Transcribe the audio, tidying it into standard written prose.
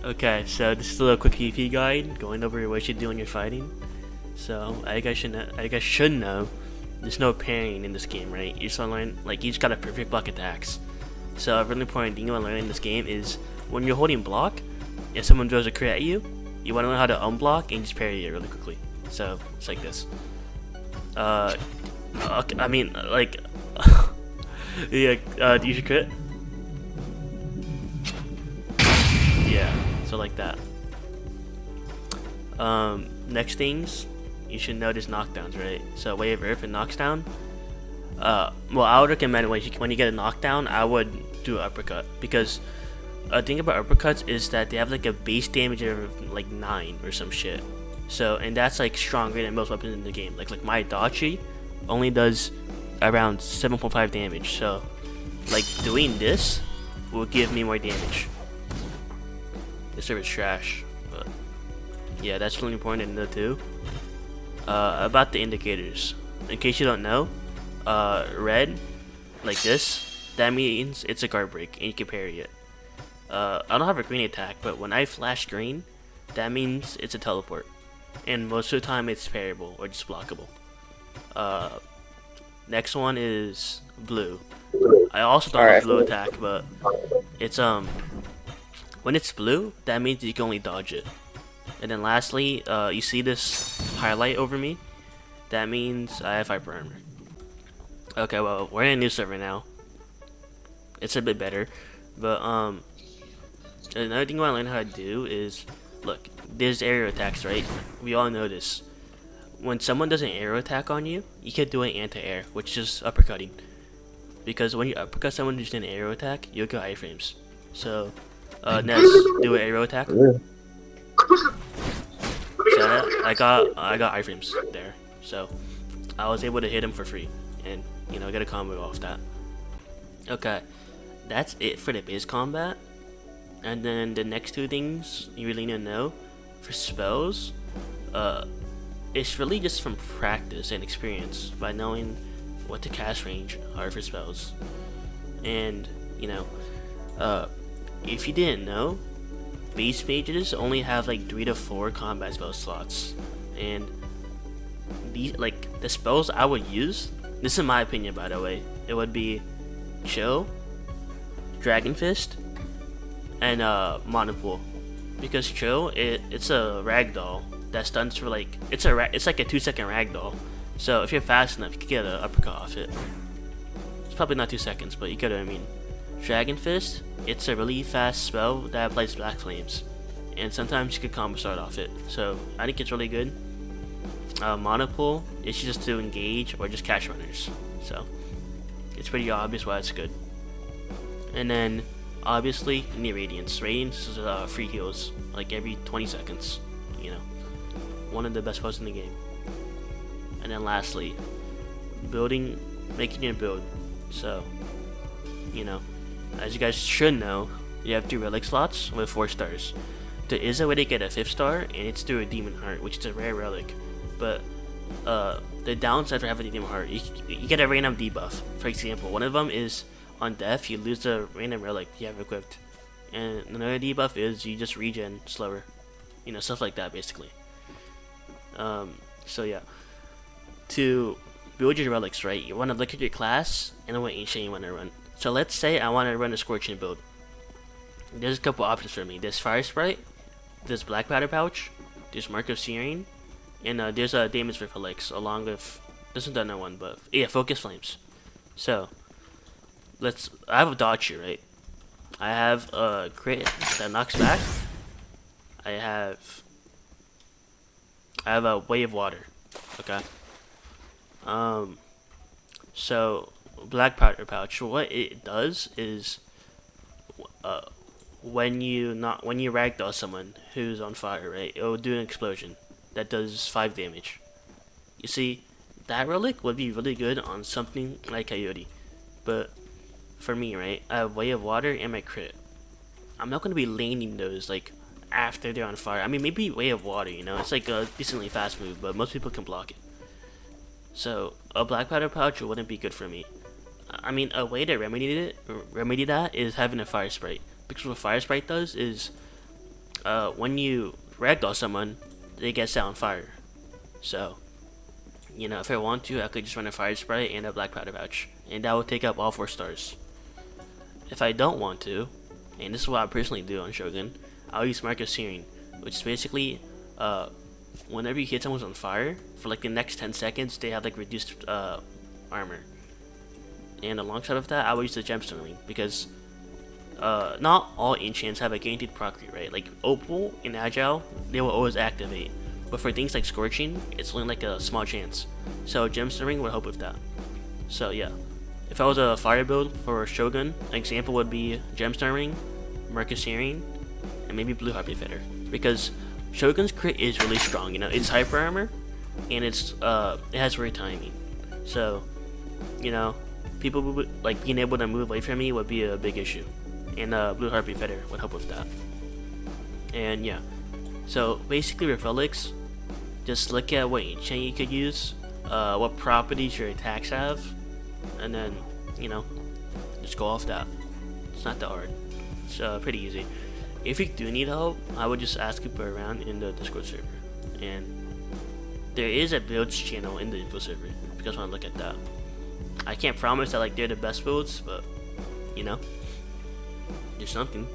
Okay, so this is a little quick PvP guide going over what you should do when you're fighting. So I guys should know there's no parrying in this game, right? You just wanna learn you just gotta perfect block attacks. So a really important thing you wanna learn in this game is when you're holding block, if someone throws a crit at you, you wanna learn how to unblock and just parry it really quickly. So it's like this. Okay, I mean yeah. Do you should crit? Yeah. So like that. Next things, you should notice knockdowns, right? So Wave Earth and knocks down. Well, I would recommend when you get a knockdown, I would do an uppercut because the thing about uppercuts is that they have like a base damage of like 9 or some shit. So and that's like stronger than most weapons in the game. Like my Dachi only does around 7.5 damage. So like doing this will give me more damage. This server's trash, but yeah, that's really important to know too. About the indicators, in case you don't know, red, like this, that means it's a guard break and you can parry it. I don't have a green attack, but when I flash green, that means it's a teleport, and most of the time it's parryable or just blockable. Next one is blue. I also don't have a blue attack, but it's when it's blue, that means you can only dodge it. And then lastly, you see this highlight over me? That means I have hyper armor. Okay, well, we're in a new server now. It's a bit better. But, another thing I want to learn how to do is, look, there's aerial attacks, right? We all know this. When someone does an aerial attack on you, you can do an anti-air, which is uppercutting. Because when you uppercut someone who's doing an aerial attack, you'll get iframes. So, Nez, do an aerial attack. So I got iframes there, so I was able to hit him for free, and get a combo off that. Okay, that's it for the base combat, and then the next two things you really need to know for spells. It's really just from practice and experience by knowing what the cast range are for spells, and if you didn't know, base mages only have like 3 to 4 combat spell slots, and the spells I would use, this is my opinion by the way, it would be Chill, Dragon Fist, and Monopool. Because Chill, it's a ragdoll that stuns for like it's like a 2-second ragdoll. So if you're fast enough, you can get an uppercut off it. It's probably not 2 seconds, but you get what I mean. Dragon Fist, it's a really fast spell that applies Black Flames, and sometimes you can combo start off it, so I think it's really good. Monopool, it's just to engage or just cash runners, so it's pretty obvious why it's good. And then obviously you need Radiance. Radiance is free heals like every 20 seconds, one of the best spells in the game. And then lastly, making your build. So as you guys should know, you have 3 relic slots with 4 stars. There is a way to get a 5th star, and it's through a demon heart, which is a rare relic. But the downside for having a demon heart, you get a random debuff. For example, one of them is on death, you lose a random relic you have equipped, and another debuff is you just regen slower. Stuff like that basically. So yeah, to build your relics right, you want to look at your class and what ancient you want to run. So let's say I want to run a Scorching build. There's a couple options for me. There's Fire Sprite, there's Black Powder Pouch, there's Mark of Searing, and there's a Damage with Relics, along with, this is another one, but yeah, Focus Flames. So, I have a Dachi, right? I have a crit that knocks back. I have a Wave Water, okay? So, Black Powder Pouch, what it does is when you ragdoll someone who's on fire, right, it will do an explosion that does 5 damage. You see, that relic would be really good on something like Coyote, but for me, right, I have Way of Water and my crit. I'm not going to be laning those like after they're on fire. I mean, maybe Way of Water, it's like a decently fast move, but most people can block it. So a Black Powder Pouch wouldn't be good for me. I mean, a way to remedy that is having a Fire Sprite. Because what Fire Sprite does is when you ragdoll someone, they get set on fire. So, if I want to, I could just run a fire sprite and a black powder pouch, and that will take up all 4 stars. If I don't want to, and this is what I personally do on Shogun, I'll use Marcus Searing, which is basically, whenever you hit someone on fire, for like the next 10 seconds, they have like reduced armor. And alongside of that, I will use the Gemstone Ring, because not all enchants have a guaranteed proc rate, right? Like Opal and Agile, they will always activate. But for things like Scorching, it's only like a small chance. So Gemstone Ring would help with that. So yeah. If I was a fire build for Shogun, an example would be Gemstone Ring, Marcus Searing, and maybe Blue Harpy Feather. Because Shogun's crit is really strong, it's hyper armor, and it has great timing. So, people would, like, being able to move away from me would be a big issue. And Blue Harpy Feather would help with that. And yeah. So basically with relics, just look at what enchant you could use, what properties your attacks have, and then, just go off that. It's not that hard. It's pretty easy. If you do need help, I would just ask people around in the Discord server. And there is a builds channel in the info server, if you guys want to look at that. I can't promise that like they're the best builds, but, there's something.